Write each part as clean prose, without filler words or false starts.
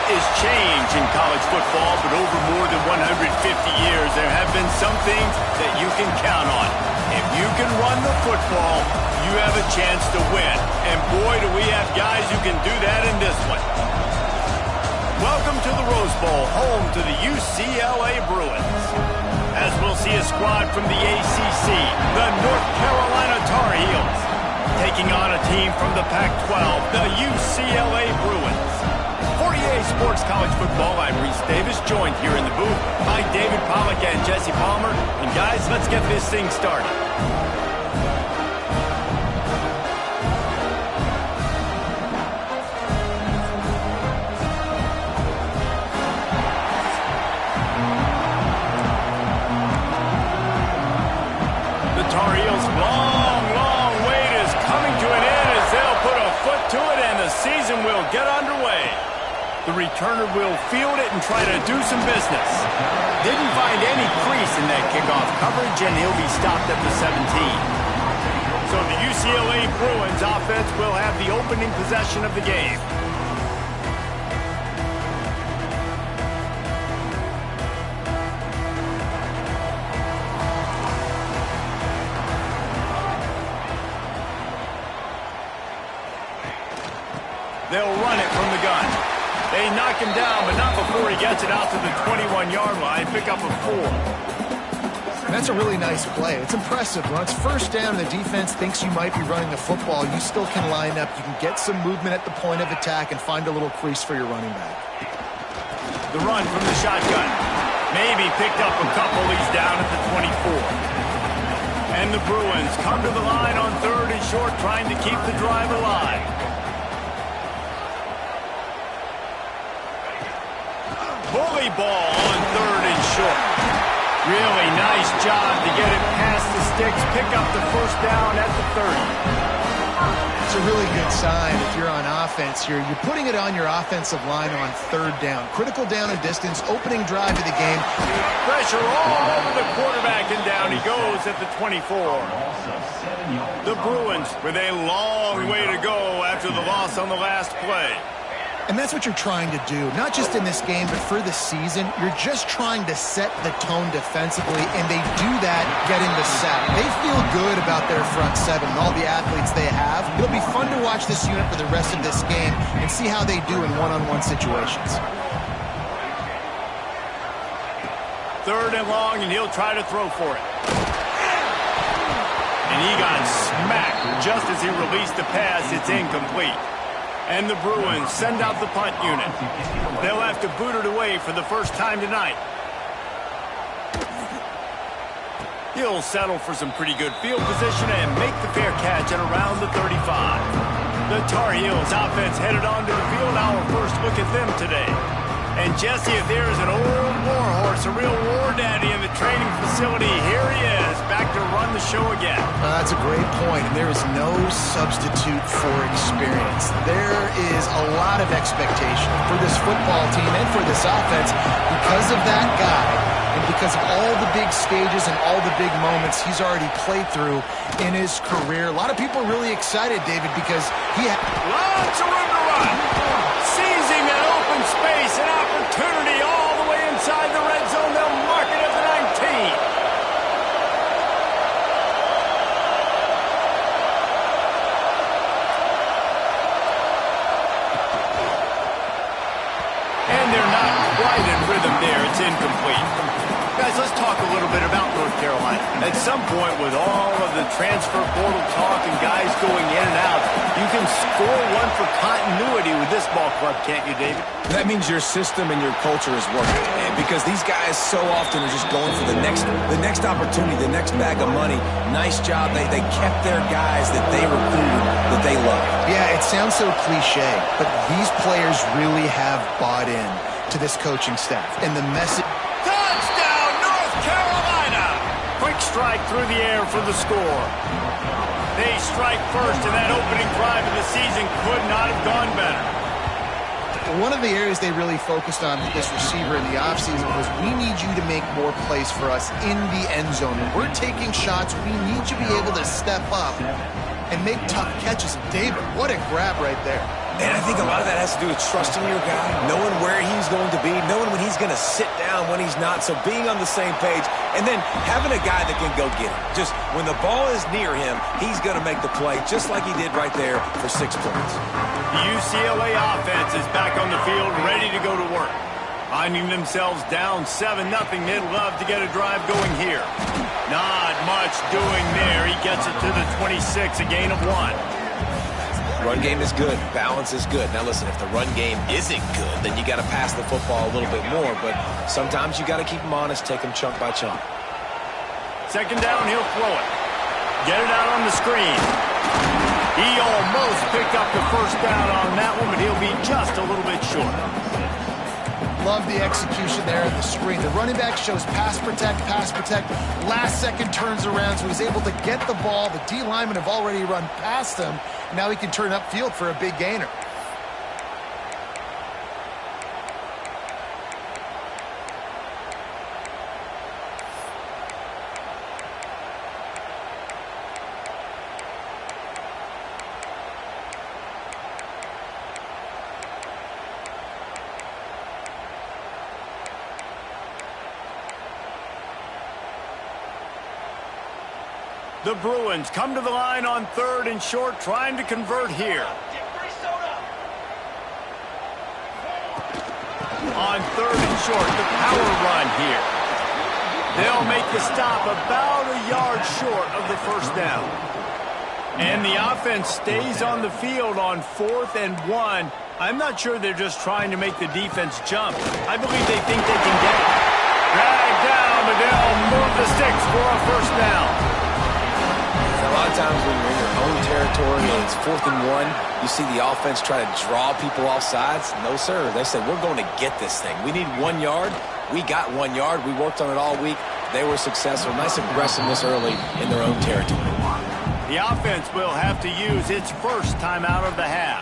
is change in college football, but over more than 150 years, there have been some things that you can count on. If you can run the football, you have a chance to win. And boy, do we have guys who can do that in this one. Welcome to the Rose Bowl, home to the UCLA Bruins. As we'll see a squad from the ACC, the North Carolina Tar Heels, taking on a team from the Pac-12, the UCLA Bruins. For EA Sports College Football, I'm Reese Davis, joined here in the booth by David Pollack and Jesse Palmer. And guys, let's get this thing started. Tar Heels' long wait is coming to an end as they'll put a foot to it and the season will get underway. The returner will field it and try to do some business. Didn't find any crease in that kickoff coverage, and he'll be stopped at the 17. So the UCLA Bruins offense will have the opening possession of the game. They'll run it from the gun. They knock him down, but not before he gets it out to the 21-yard line. Pick up a 4. That's a really nice play. It's impressive. When it's first down and the defense thinks you might be running the football, you still can line up. You can get some movement at the point of attack and find a little crease for your running back. The run from the shotgun. Maybe picked up a couple. He's down at the 24. And the Bruins come to the line on 3rd and short, trying to keep the drive alive. Bully ball on 3rd and short. Really nice job to get it past the sticks, pick up the first down at the 30. It's a really good sign if you're on offense here. You're putting it on your offensive line on 3rd down. Critical down and distance, opening drive of the game. Pressure all over the quarterback, and down he goes at the 24. The Bruins with a long way to go after the loss on the last play. And that's what you're trying to do, not just in this game, but for the season. You're just trying to set the tone defensively, and they do that getting the sack. They feel good about their front seven and all the athletes they have. It'll be fun to watch this unit for the rest of this game and see how they do in one-on-one situations. 3rd and long, and he'll try to throw for it. And he got smacked just as he released the pass. It's incomplete. And the Bruins send out the punt unit. They'll have to boot it away for the first time tonight. He'll settle for some pretty good field position and make the fair catch at around the 35. The Tar Heels offense headed onto the field. Our first look at them today. And Jesse, if there's an old war horse, a real war daddy in the training facility, here he is, back to run the show again. That's a great point, and there is no substitute for experience. There is a lot of expectation for this football team and for this offense because of that guy and because of all the big stages and all the big moments he's already played through in his career. A lot of people are really excited, David, because he had lots of room to run. Seizing that open space, an opportunity all the way inside the red zone. They'll mark it at the 19. And they're not quite in rhythm there. It's incomplete. Guys, let's talk a little bit about North Carolina. At some point, with all of the transfer portal talk and guys going in and out, you can score one for continuity with this ball club, can't you, David? That means your system and your culture is working, man, because these guys so often are just going for the next opportunity, the next bag of money. Nice job. They kept their guys that they recruited, that they love. Yeah, it sounds so cliche, but these players really have bought in to this coaching staff. And the message... Touchdown, North Carolina! Quick strike through the air for the score. They strike first, and that opening drive of the season could not have gone better. One of the areas they really focused on with this receiver in the offseason was, we need you to make more plays for us in the end zone. When we're taking shots, we need you to be able to step up and make tough catches. David, what a grab right there. And I think a lot of that has to do with trusting your guy, knowing where he's going to be, knowing when he's going to sit down, when he's not. So being on the same page, and then having a guy that can go get it. Just when the ball is near him, he's going to make the play, just like he did right there for 6 points. The UCLA offense is back on the field, ready to go to work. Finding themselves down 7-0, they'd love to get a drive going here. Not much doing there. He gets it to the 26, a gain of 1. Run game is good. Balance is good. Now, listen, if the run game isn't good, then you got to pass the football a little bit more. But sometimes you got to keep them honest, take them chunk by chunk. Second down, he'll throw it. Get it out on the screen. He almost picked up the first down on that one, but he'll be just a little bit short. Love the execution there at the screen. The running back shows pass protect, pass protect. Last second turns around, so he's able to get the ball. The D linemen have already run past him. Now he can turn upfield for a big gainer. The Bruins come to the line on 3rd and short, trying to convert here. On 3rd and short, the power run here. They'll make the stop about a yard short of the first down. And the offense stays on the field on 4th and 1. I'm not sure they're just trying to make the defense jump. I believe they think they can get it. Dragged down, but they'll move the sticks for a first down. A lot of times when you're in your own territory and it's 4th and 1, you see the offense try to draw people off sides. No, sir. They said, we're going to get this thing. We need 1 yard. We got 1 yard. We worked on it all week. They were successful. Nice aggressiveness early in their own territory. The offense will have to use its first time out of the half.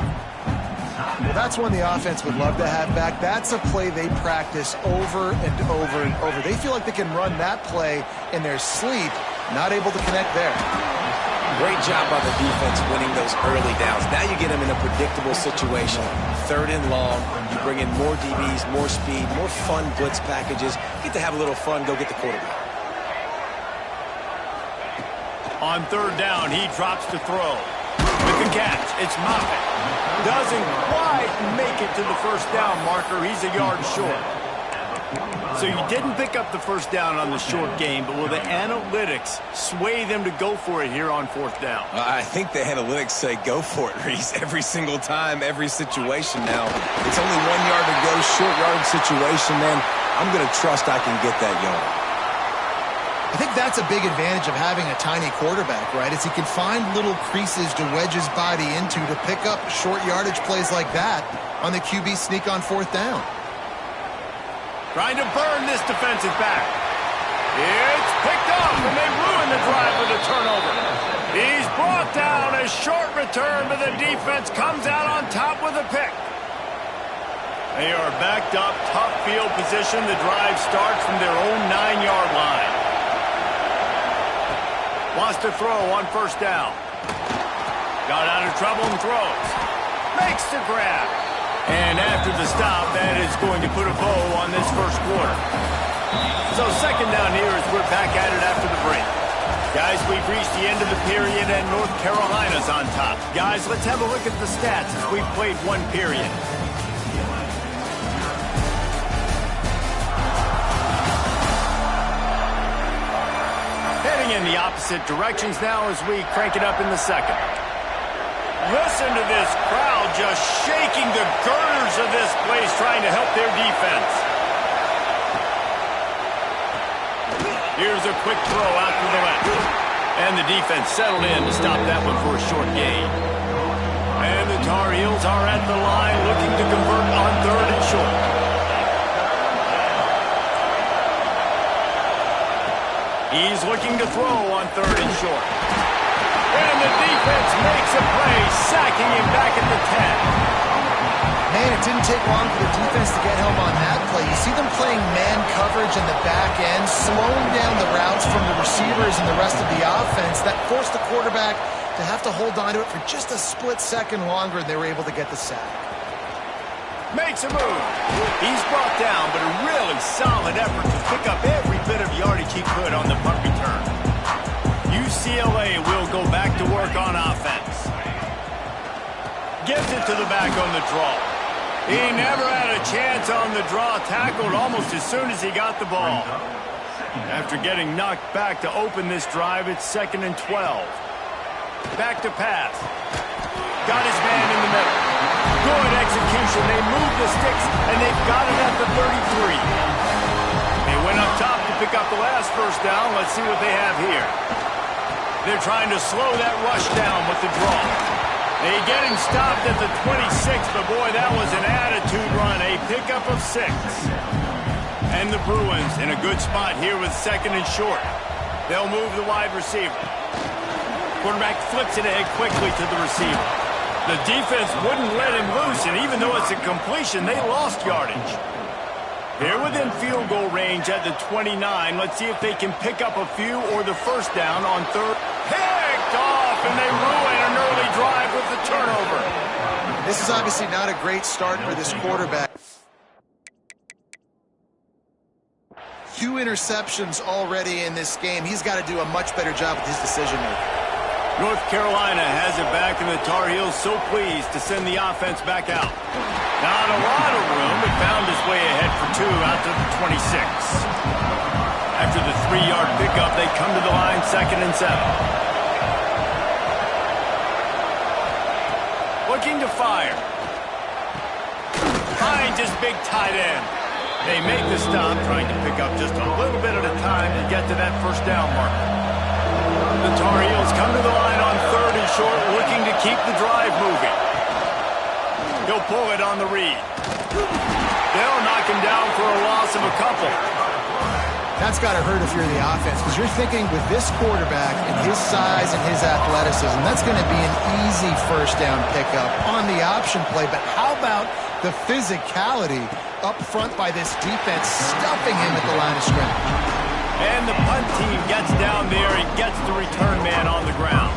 Well, that's one the offense would love to have back. That's a play they practice over and over and over. They feel like they can run that play in their sleep. Not able to connect there. Great job by the defense winning those early downs. Now you get them in a predictable situation. 3rd and long. You bring in more DBs, more speed, more fun blitz packages. You get to have a little fun, go get the quarterback. On 3rd down, he drops to throw. With the catch, it's Moffitt. Doesn't quite make it to the first down marker. He's a yard short. So you didn't pick up the first down on the short game, but will the analytics sway them to go for it here on 4th down? I think the analytics say go for it, Reese, every single time, every situation now. It's only 1 yard to go, short yard situation, man. I'm going to trust I can get that yard. I think that's a big advantage of having a tiny quarterback, right? Is he can find little creases to wedge his body into to pick up short yardage plays like that on the QB sneak on 4th down. Trying to burn this defensive back. It's picked up, and they ruin the drive with a turnover. He's brought down, a short return, but the defense comes out on top with a pick. They are backed up, tough field position. The drive starts from their own 9-yard line. Wants to throw on 1st down. Got out of trouble and throws. Makes the grab. And after the stop, that is going to put a bow on this first quarter. So 2nd down here as we're back at it after the break. Guys, we've reached the end of the period and North Carolina's on top. Guys, let's have a look at the stats as we've played 1 period. Heading in the opposite directions now as we crank it up in the 2nd. Listen to this crowd just shaking the girders of this place trying to help their defense. Here's a quick throw out to the left. And the defense settled in to stop that one for a short gain. And the Tar Heels are at the line looking to convert on 3rd and short. He's looking to throw on 3rd and short. And the defense makes a play, sacking him back at the 10. Man, it didn't take long for the defense to get home on that play. You see them playing man coverage in the back end, slowing down the routes from the receivers and the rest of the offense. That forced the quarterback to have to hold on to it for just a split second longer, and they were able to get the sack. Makes a move. He's brought down, but a really solid effort to pick up every bit of yardage he could on the punt return. UCLA will go back to work on offense. Gives it to the back on the draw. He never had a chance on the draw, tackled almost as soon as he got the ball. After getting knocked back to open this drive, it's 2nd and 12. Back to pass. Got his man in the middle. Good execution. They move the sticks, and they've got it at the 33. They went up top to pick up the last first down. Let's see what they have here. They're trying to slow that rush down with the draw. They get him stopped at the 26, but boy, that was an attitude run. A pickup of 6. And the Bruins in a good spot here with 2nd and short. They'll move the wide receiver. Quarterback flips it ahead quickly to the receiver. The defense wouldn't let him loose, and even though it's a completion, they lost yardage. They're within field goal range at the 29. Let's see if they can pick up a few or the first down on 3rd. Picked off, and they ruin an early drive with the turnover. This is obviously not a great start for this quarterback. 2 interceptions already in this game. He's got to do a much better job with his decision-making. North Carolina has it back, and the Tar Heels so pleased to send the offense back out. Not a lot of room, but found his way ahead for 2 out to the 26. After the 3-yard pickup, they come to the line 2nd and 7. Looking to fire. Finds his big tight end. They make the stop, trying to pick up just a little bit at a time to get to that first down marker. The Tar Heels come to the line on 3rd and short, looking to keep the drive moving. He'll pull it on the read. They'll knock him down for a loss of a couple. That's got to hurt if you're the offense, because you're thinking with this quarterback and his size and his athleticism, that's going to be an easy first down pickup on the option play. But how about the physicality up front by this defense, stuffing him at the line of scrimmage? And the punt team gets down there and gets the return man on the ground.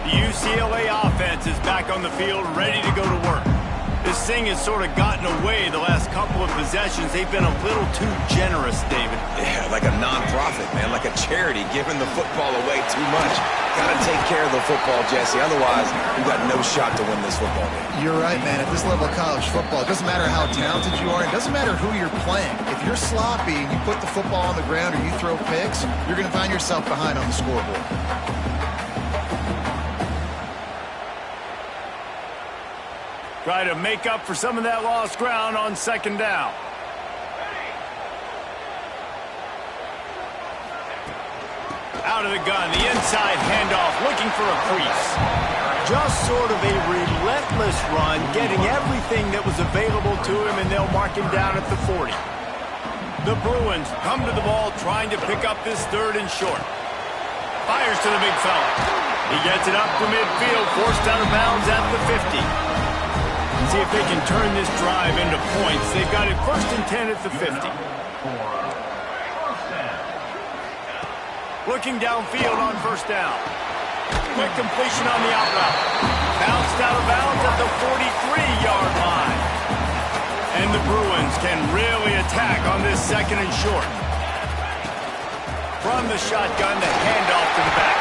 The UCLA offense is back on the field, ready to go to work. This thing has sort of gotten away the last couple of possessions. They've been a little too generous, David. Yeah, like a non-profit, man, like a charity, giving the football away too much. Got to take care of the football, Jesse. Otherwise, you've got no shot to win this football game. You're right, man. At this level of college football, it doesn't matter how talented you are. It doesn't matter who you're playing. If you're sloppy and you put the football on the ground or you throw picks, you're going to find yourself behind on the scoreboard. Try to make up for some of that lost ground on 2nd down. Out of the gun, the inside handoff, looking for a crease. Just sort of a relentless run, getting everything that was available to him, and they'll mark him down at the 40. The Bruins come to the ball, trying to pick up this 3rd and short. Fires to the big fella. He gets it up to midfield, forced out of bounds at the 50. See if they can turn this drive into points. They've got it 1st and 10 at the 50. Looking downfield on 1st down. Quick completion on the out route. Bounced out of bounds at the 43-yard line. And the Bruins can really attack on this 2nd and short. From the shotgun, the handoff to the back.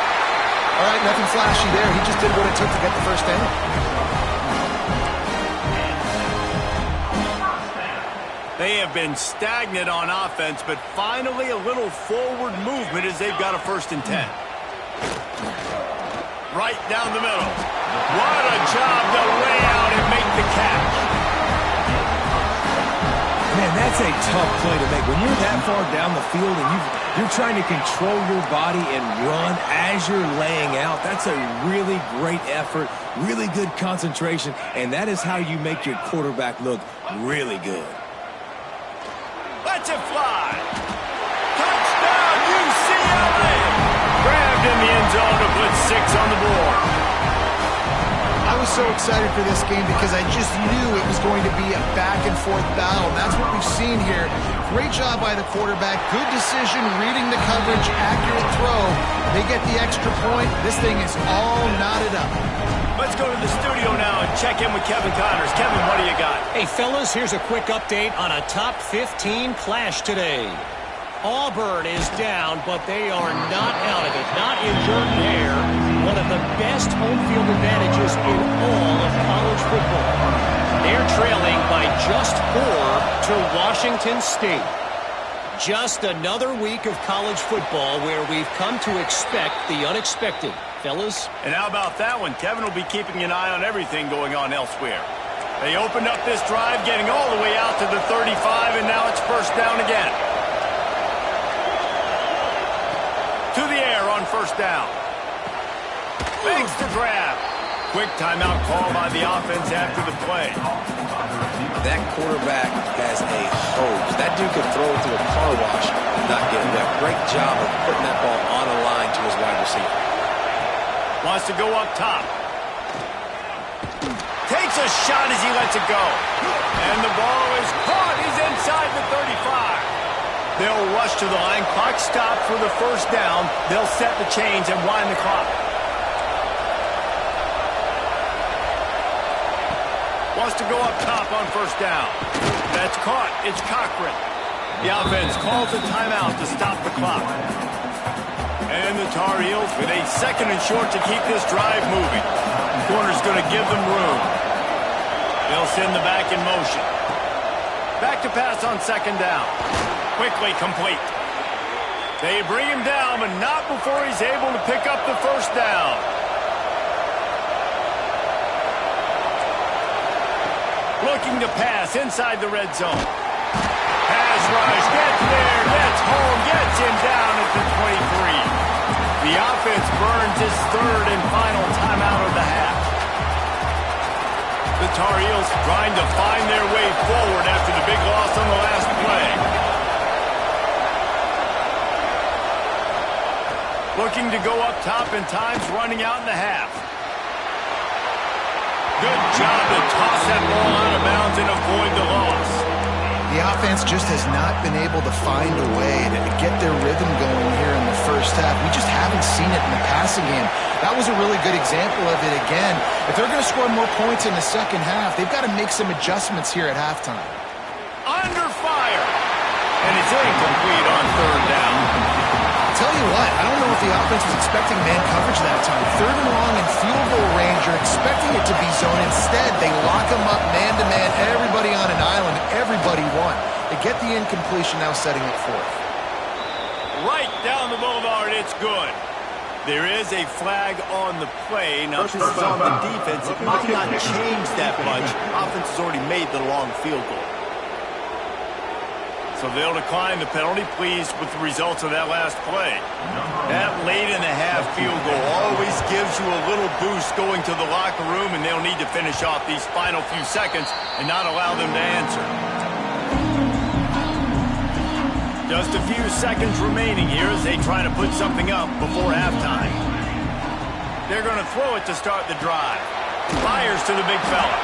All right, nothing flashy there. He just did what it took to get the first down. They have been stagnant on offense, but finally a little forward movement as they've got a 1st and 10. Right down the middle. What a job to lay out and make the catch. Man, that's a tough play to make. When you're that far down the field and you're trying to control your body and run as you're laying out, that's a really great effort, really good concentration, and that is how you make your quarterback look really good. Lets it fly. Touchdown, UCLA. Grabbed in the end zone to put 6 on the board. I was so excited for this game because I just knew it was going to be a back-and-forth battle. And that's what we've seen here. Great job by the quarterback. Good decision, reading the coverage, accurate throw. They get the extra point. This thing is all knotted up. Let's go to the studio now and check in with Kevin Connors. Kevin, what do you got? Hey, fellas, here's a quick update on a top 15 clash today. Auburn is down, but they are not out of it. Not in Jordan Hare. One of the best home field advantages in all of college football. They're trailing by just 4 to Washington State. Just another week of college football where we've come to expect the unexpected. Fellas? And how about that one? Kevin will be keeping an eye on everything going on elsewhere. They opened up this drive, getting all the way out to the 35, and now it's first down again. To the air on first down. Thanks to grab. Quick timeout call by the offense after the play. That quarterback has a hose. That dude could throw it through a car wash and not get wet. Great job of putting that ball on a line to his wide receiver. Wants to go up top. Takes a shot as he lets it go. And the ball is caught. He's inside the 35. They'll rush to the line. Clock stopped for the first down. They'll set the chains and wind the clock. Wants to go up top on first down. That's caught. It's Cochran. The offense calls a timeout to stop the clock. And the Tar Heels with a second and short to keep this drive moving. Corner's going to give them room. They'll send the back in motion. Back to pass on second down. Quickly complete. They bring him down, but not before he's able to pick up the first down. Looking to pass inside the red zone. Pass rush, gets there, gets home, gets him down at the 23. The offense burns its third and final timeout of the half. The Tar Heels trying to find their way forward after the big loss on the last play. Looking to go up top, and time's running out in the half. Good job to toss that ball out of bounds and avoid the loss. The offense just has not been able to find a way to get their rhythm going here in the first half. We just haven't seen it in the passing game. That was a really good example of it again. If they're going to score more points in the second half, they've got to make some adjustments here at halftime. Under fire. And it's incomplete on third down. Tell you what, I don't know if the offense was expecting man coverage that time. Third and long and field goal range, you're expecting it to be zone. Instead, they lock them up man-to-man, everybody on an island, everybody won. They get the incompletion, now setting it fourth. Right down the boulevard, it's good. There is a flag on the play. Now, this is on the defense. It might not change that much. Offense has already made the long field goal. So they'll decline the penalty, pleased with the results of that last play. That late in the half field goal always gives you a little boost going to the locker room, and they'll need to finish off these final few seconds and not allow them to answer. Just a few seconds remaining here as they try to put something up before halftime. They're going to throw it to start the drive. Fires to the big fella.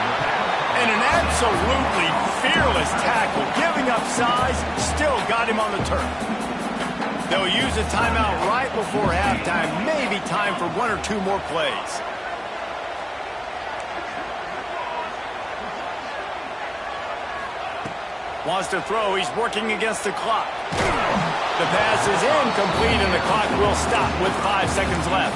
And an absolutely fearless tackle, giving up size, still got him on the turf. They'll use a timeout right before halftime, maybe time for one or two more plays. Wants to throw, he's working against the clock. The pass is incomplete and the clock will stop with 5 seconds left.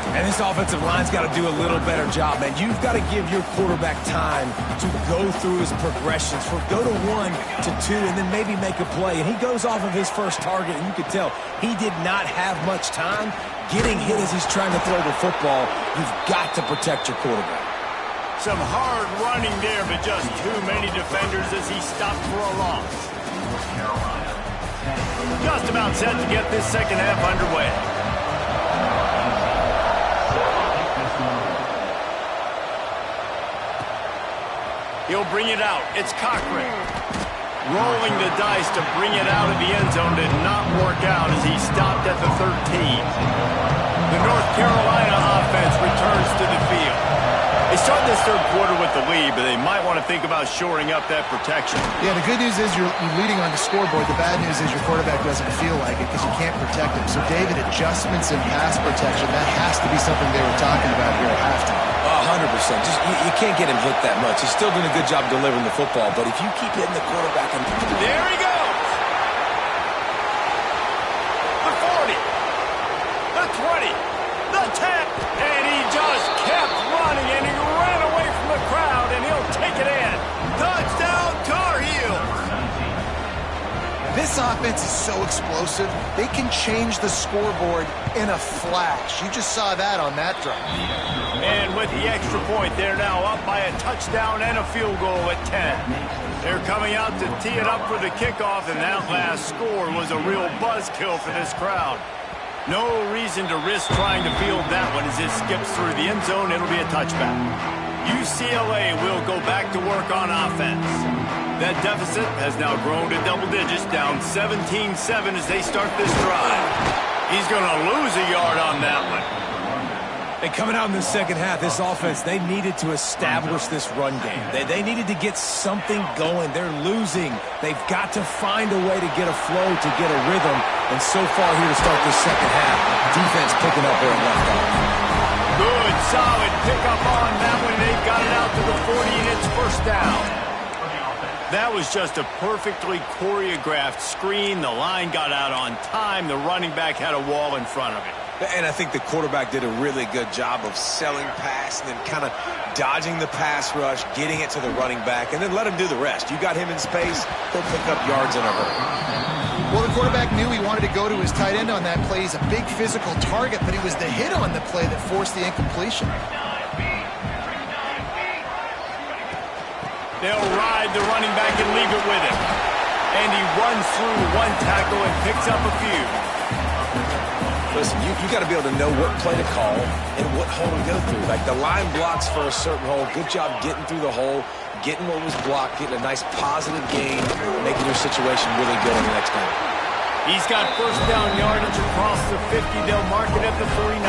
And this offensive line's got to do a little better job, man. You've got to give your quarterback time to go through his progressions. Go to 1 to 2 and then maybe make a play. And he goes off of his first target, and you can tell he did not have much time getting hit as he's trying to throw the football. You've got to protect your quarterback. Some hard running there, but just too many defenders as he stopped for a loss. Just about set to get this second half underway. He'll bring it out. It's Cochran. Rolling the dice to bring it out of the end zone did not work out as he stopped at the 13. The North Carolina offense returns to the field. They start this third quarter with the lead, but they might want to think about shoring up that protection. Yeah, the good news is you're leading on the scoreboard. The bad news is your quarterback doesn't feel like it because you can't protect him. So, David, adjustments in pass protection, that has to be something they were talking about here at halftime. 100%. Just you can't get him hit that much. He's still doing a good job delivering the football, but if you keep hitting the quarterback... There he goes! The 40, the 20, the 10, and he just kept running, and he ran away from the crowd, and he'll take it in. Touchdown, Tar Heels! This offense is so explosive, they can change the scoreboard in a flash. You just saw that on that drive. And with the extra point, they're now up by a touchdown and a field goal at 10. They're coming out to tee it up for the kickoff, and that last score was a real buzzkill for this crowd. No reason to risk trying to field that one as it skips through the end zone. It'll be a touchback. UCLA will go back to work on offense. That deficit has now grown to double digits, down 17-7 as they start this drive. He's going to lose a yard on that one. And coming out in the second half, this offense, they needed to establish this run game. They needed to get something going. They're losing. They've got to find a way to get a flow, to get a rhythm. And so far here to start this second half, defense picking up where it left off. Good, solid pickup on that one. They've got it out to the 40, and it's first down. That was just a perfectly choreographed screen. The line got out on time. The running back had a wall in front of it. And I think the quarterback did a really good job of selling pass and then kind of dodging the pass rush, getting it to the running back, and then let him do the rest. You got him in space, he'll pick up yards in a hurry. Well, the quarterback knew he wanted to go to his tight end on that play. He's a big physical target, but it was the hit on the play that forced the incompletion. They'll ride the running back and leave it with him. And he runs through one tackle and picks up a few. Listen, you got to be able to know what play to call and what hole to go through. Like the line blocks for a certain hole. Good job getting through the hole, getting what was blocked, getting a nice positive gain, making your situation really good on the next time. He's got first down yardage across the 50. They'll mark it at the 49.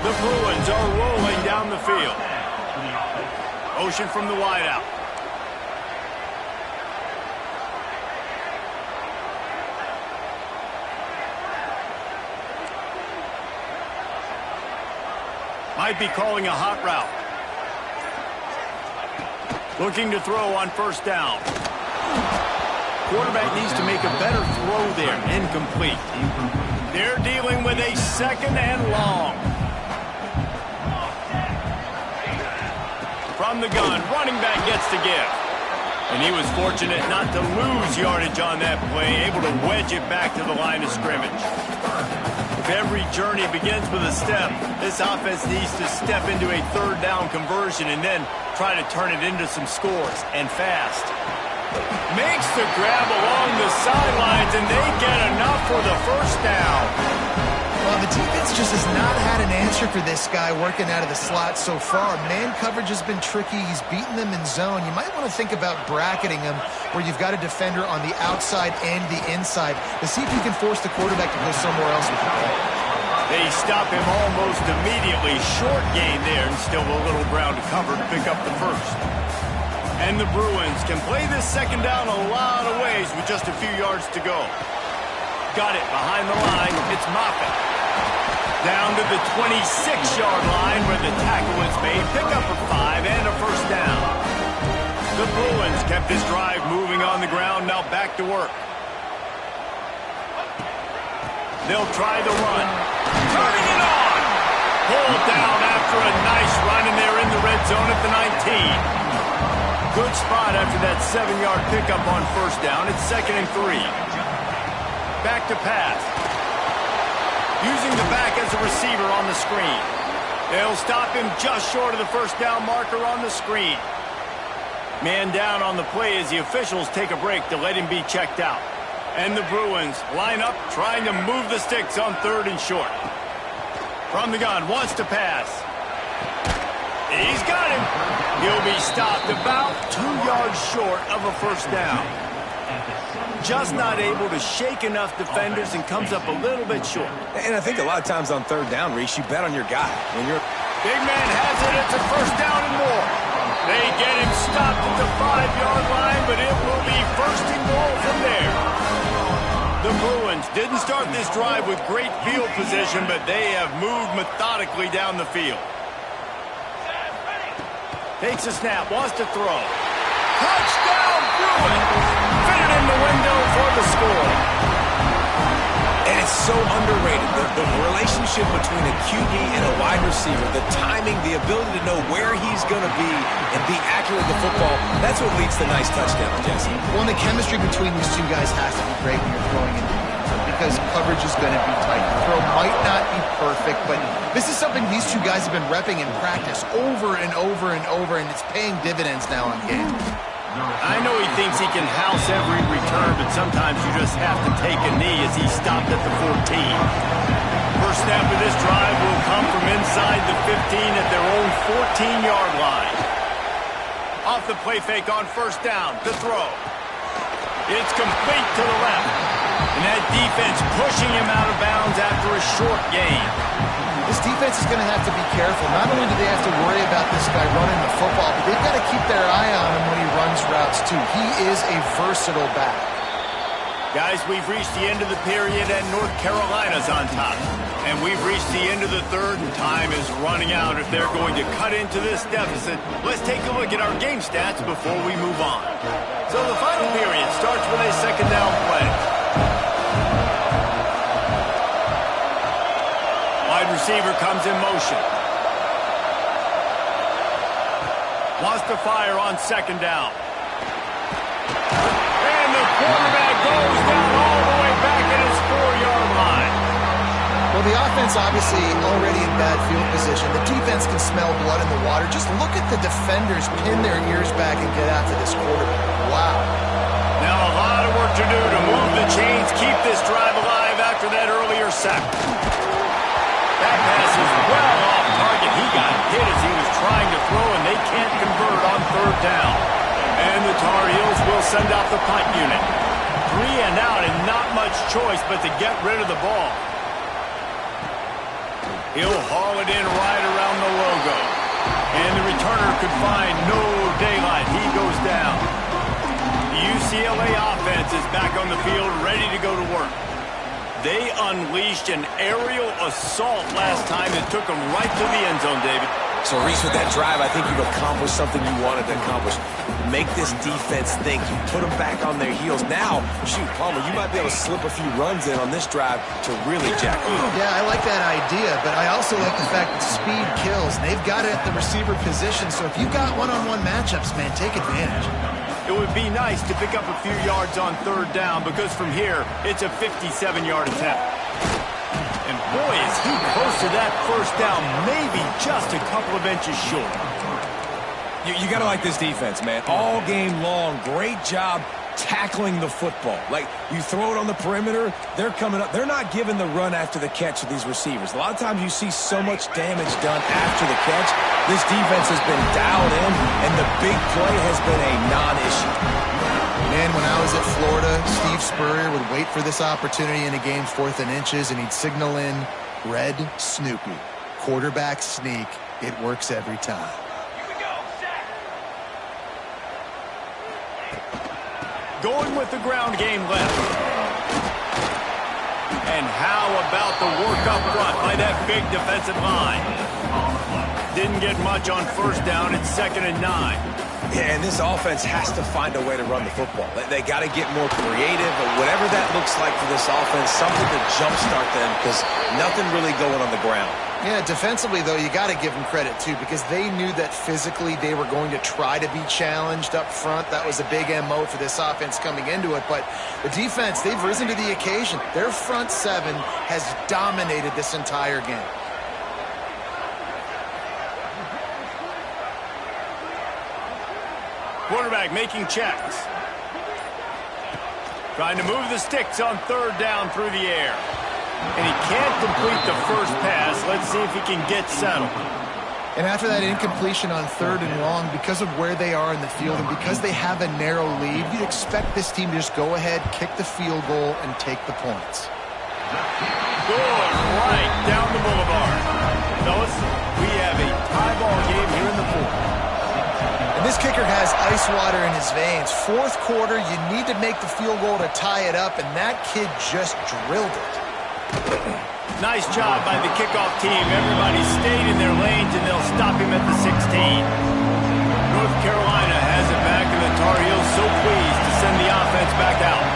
The Bruins are rolling down the field. Motion from the wideout. Might be calling a hot route. Looking to throw on first down. Quarterback needs to make a better throw there. Incomplete. They're dealing with a second and long. From the gun, running back gets to give. And he was fortunate not to lose yardage on that play, able to wedge it back to the line of scrimmage. Every journey begins with a step. This offense needs to step into a third down conversion and then try to turn it into some scores, and fast. Makes the grab along the sidelines, and they get enough for the first down. Well, the defense just has not had an answer for this guy working out of the slot so far. Man coverage has been tricky. He's beaten them in zone. You might want to think about bracketing him where you've got a defender on the outside and the inside to see if you can force the quarterback to go somewhere else with the ball. They stop him almost immediately. Short gain there, and still a little ground to cover to pick up the first. And the Bruins can play this second down a lot of ways with just a few yards to go. Got it behind the line. It's Moffitt. Down to the 26-yard line where the tackle was made. Pick up a 5 and a first down. The Bruins kept this drive moving on the ground. Now back to work. They'll try the run. Turning it on. Pulled down after a nice run, and they're in the red zone at the 19. Good spot after that 7-yard pickup on first down. It's 2nd and 3. Back to pass. Using the back as a receiver on the screen. They'll stop him just short of the first down marker on the screen. Man down on the play as the officials take a break to let him be checked out. And the Bruins line up trying to move the sticks on 3rd and short. From the gun, wants to pass. He's got him. He'll be stopped about 2 yards short of a first down. Just not able to shake enough defenders and comes up a little bit short. And I think a lot of times on 3rd down, Reese, you bet on your guy. When you're Big man has it. It's a first down and more. They get him stopped at the 5-yard line, but it will be first and goal from there. The Bruins didn't start this drive with great field position, but they have moved methodically down the field. Takes a snap, wants to throw. Touchdown, Bruins! Fitted in the window for the score. And it's so underrated. The relationship between a QB and a wide receiver, the timing, the ability to know where he's going to be and be accurate with the football, that's what leads to nice touchdowns, Jesse. Well, and the chemistry between these two guys has to be great when you're throwing into the end zone because coverage is going to be tight. The throw might not be perfect, but this is something these two guys have been repping in practice over and over and over, and it's paying dividends now on games. I know he thinks he can house every return, but sometimes you just have to take a knee as he stopped at the 14. First snap of this drive will come from inside the 15 at their own 14-yard line. Off the play fake on first down, the throw. It's complete to the left. And that defense pushing him out of bounds after a short gain. This defense is going to have to be careful. Not only do they have to worry about this guy running the football, but they've got to keep their eye on him when he runs routes too. He is a versatile back. Guys, we've reached the end of the period and North Carolina's on top. And we've reached the end of the third and time is running out if they're going to cut into this deficit. Let's take a look at our game stats before we move on. So the final period starts with a second down play. Wide receiver comes in motion. Wants to fire on second down. And the quarterback goes down all the way back at his 4-yard line. Well, the offense obviously already in bad field position. The defense can smell blood in the water. Just look at the defenders pin their ears back and get after this quarterback. Wow. Now a lot of work to do to move the chains, keep this drive alive after that earlier sack. That pass is well off target. He got hit as he was trying to throw, and they can't convert on third down. And the Tar Heels will send out the punt unit. 3 and out, and not much choice but to get rid of the ball. He'll haul it in right around the logo. And the returner could find no daylight. He goes down. The UCLA offense is back on the field, ready to go to work. They unleashed an aerial assault last time that took them right to the end zone, David. So, Reese, with that drive, I think you've accomplished something you wanted to accomplish. Make this defense think. You put them back on their heels. Now, shoot, Palmer, you might be able to slip a few runs in on this drive to really jack them up. Yeah, I like that idea, but I also like the fact that speed kills. They've got it at the receiver position, so if you've got one-on-one matchups, man, take advantage. It would be nice to pick up a few yards on third down because from here, it's a 57-yard attempt. And boy, is he close to that first down, maybe just a couple of inches short. You got to like this defense, man. All game long, great job tackling the football. Like, you throw it on the perimeter, they're coming up. They're not giving the run after the catch to these receivers. A lot of times you see so much damage done after the catch. This defense has been dialed in, and the big play has been a non-issue. Man, when I was at Florida, Steve Spurrier would wait for this opportunity in a game 4th and inches, and he'd signal in Red Snoopy. Quarterback sneak. It works every time. Going with the ground game left. And how about the work up front by that big defensive line? Didn't get much on first down. It's 2nd and 9. Yeah, and this offense has to find a way to run the football. They got to get more creative, or whatever that looks like for this offense, something to jumpstart them because nothing really going on the ground. Yeah, defensively, though, you got to give them credit, too, because they knew that physically they were going to try to be challenged up front. That was a big MO for this offense coming into it. But the defense, they've risen to the occasion. Their front seven has dominated this entire game. Quarterback making checks. Trying to move the sticks on third down through the air. And he can't complete the first pass. Let's see if he can get settled. And after that incompletion on 3rd and long, because of where they are in the field and because they have a narrow lead, you'd expect this team to just go ahead, kick the field goal, and take the points. Good, right down the boulevard. Fellas, we have a 4. And this kicker has ice water in his veins. Fourth quarter, you need to make the field goal to tie it up, and that kid just drilled it. Nice job by the kickoff team. Everybody stayed in their lanes, and they'll stop him at the 16. North Carolina has it back, and the Tar Heels so pleased to send the offense back out.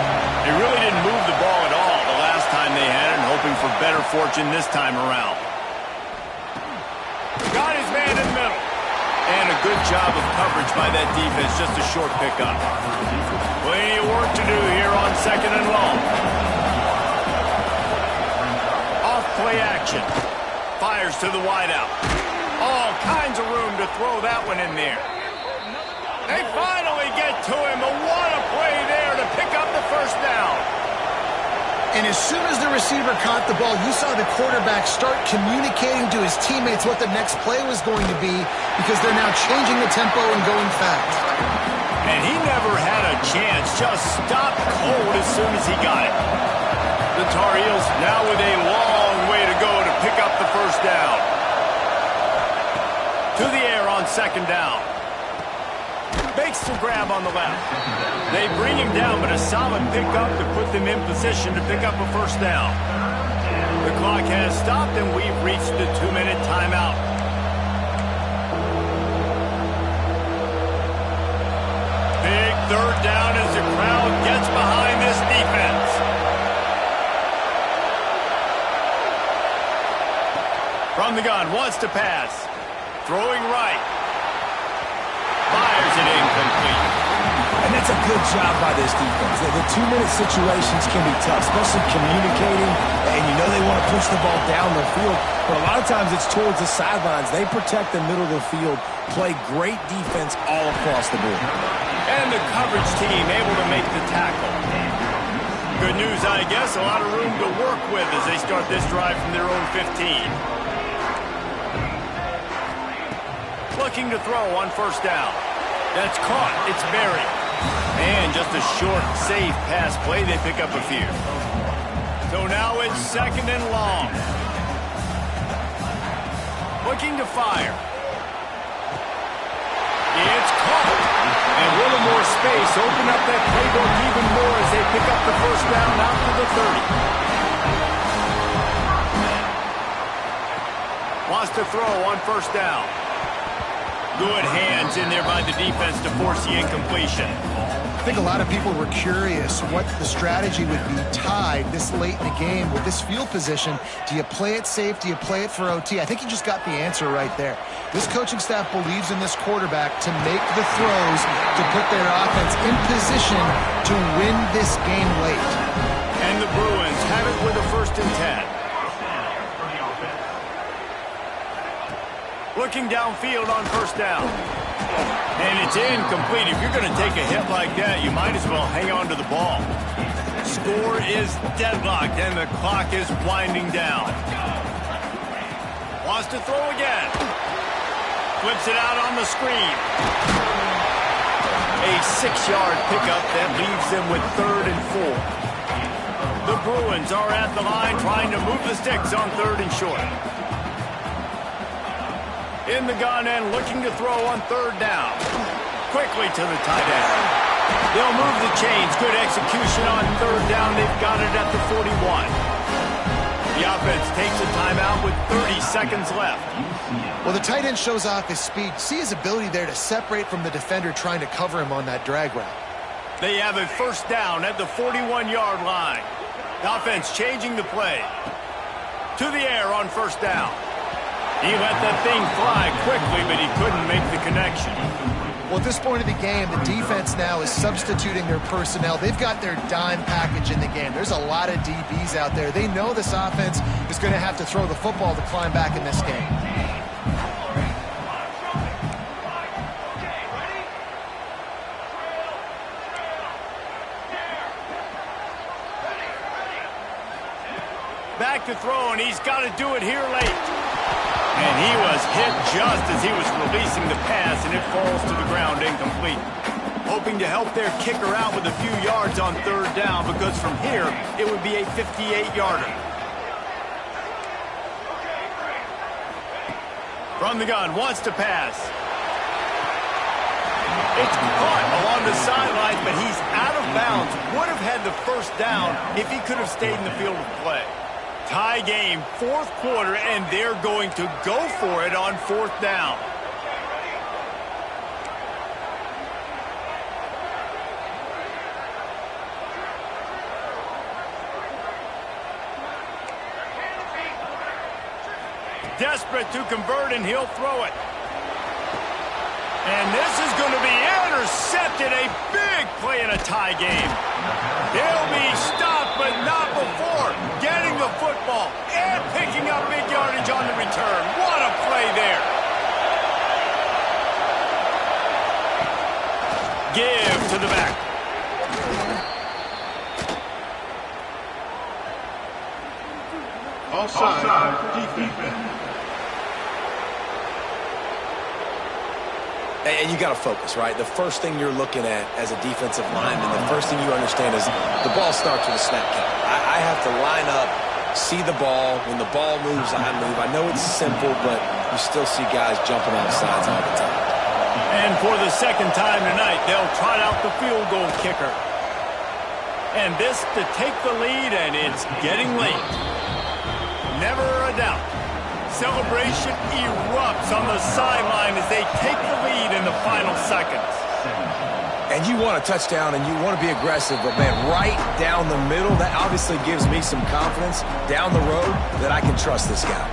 They really didn't move the ball at all the last time they had it, hoping for better fortune this time around. Got his man in the middle. And a good job of coverage by that defense, just a short pickup. Plenty of work to do here on 2nd and long. Off play action. Fires to the wideout. All kinds of room to throw that one in there. They finally get to him, but what a play there to pick up the first down. And as soon as the receiver caught the ball, you saw the quarterback start communicating to his teammates what the next play was going to be because they're now changing the tempo and going fast. And he never had a chance, just stopped cold as soon as he got it. The Tar Heels now with a long way to go to pick up the first down. To the air on 2nd down. Makes the grab on the left. They bring him down, but a solid pickup to put them in position to pick up a first down. The clock has stopped, and we've reached the 2-minute timeout. Big 3rd down as the crowd gets behind this defense. From the gun, wants to pass. Throwing right. Fires it incomplete. And that's a good job by this defense. The 2-minute situations can be tough, especially communicating, and you know they want to push the ball down the field, but a lot of times it's towards the sidelines. They protect the middle of the field, play great defense all across the board. And the coverage team able to make the tackle. Good news, I guess, a lot of room to work with as they start this drive from their own 15. Looking to throw on 1st down. That's caught. It's buried. And just a short, safe pass play. They pick up a few. So now it's 2nd and long. Looking to fire. It's caught. And a little more space. Open up that playbook even more as they pick up the first down out to the 30. Wants to throw on 1st down. Good hands in there by the defense to force the incompletion. I think a lot of people were curious what the strategy would be tied this late in the game with this field position. Do you play it safe? Do you play it for OT? I think you just got the answer right there. This coaching staff believes in this quarterback to make the throws to put their offense in position to win this game late. And the Bruins have it with a 1st and 10. Looking downfield on 1st down. And it's incomplete. If you're going to take a hit like that, you might as well hang on to the ball. Score is deadlocked, and the clock is winding down. Wants to throw again. Flips it out on the screen. A 6-yard pickup that leaves them with 3rd and 4. The Bruins are at the line trying to move the sticks on 3rd and short. In the gun and looking to throw on 3rd down. Quickly to the tight end. They'll move the chains. Good execution on 3rd down. They've got it at the 41. The offense takes a timeout with 30 seconds left. Well, the tight end shows off his speed. See his ability there to separate from the defender trying to cover him on that drag route. They have a 1st down at the 41-yard line. The offense changing the play. To the air on 1st down. He let that thing fly quickly, but he couldn't make the connection. Well, at this point of the game, the defense now is substituting their personnel. They've got their dime package in the game. There's a lot of DBs out there. They know this offense is going to have to throw the football to climb back in this game. Back to throw, and he's got to do it here late. And he was hit just as he was releasing the pass, and it falls to the ground incomplete. Hoping to help their kicker out with a few yards on 3rd down, because from here, it would be a 58-yarder. From the gun, wants to pass. It's caught along the sidelines, but he's out of bounds. Would have had the first down if he could have stayed in the field of play. Tie game, fourth quarter, and they're going to go for it on fourth down. Desperate to convert, and he'll throw it. And this is going to be intercepted. A big play in a tie game. He'll be stopped, but not before getting the football and picking up big yardage on the return. What a play there. Give to the back. Offside, defense. And you got to focus, right? The first thing you're looking at as a defensive lineman, the first thing you understand is the ball starts with a snap count. I have to line up, see the ball. When the ball moves, I move. I know it's simple, but you still see guys jumping off sides all the time. And for the second time tonight, they'll trot out the field goal kicker. And this to take the lead, and it's getting late. Never a doubt. Celebration erupts on the sideline as they take the lead in the final seconds. And you want a touchdown and you want to be aggressive, but man, right down the middle, that obviously gives me some confidence down the road that I can trust this guy.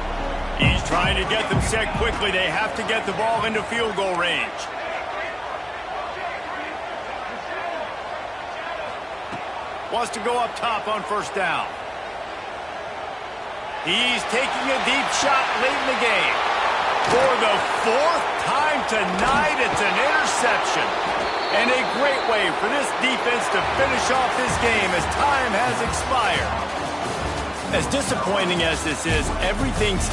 He's trying to get them set quickly. They have to get the ball into field goal range. Wants to go up top on first down. He's taking a deep shot late in the game. For the fourth time tonight, it's an interception. And a great way for this defense to finish off this game as time has expired. As disappointing as this is, everything's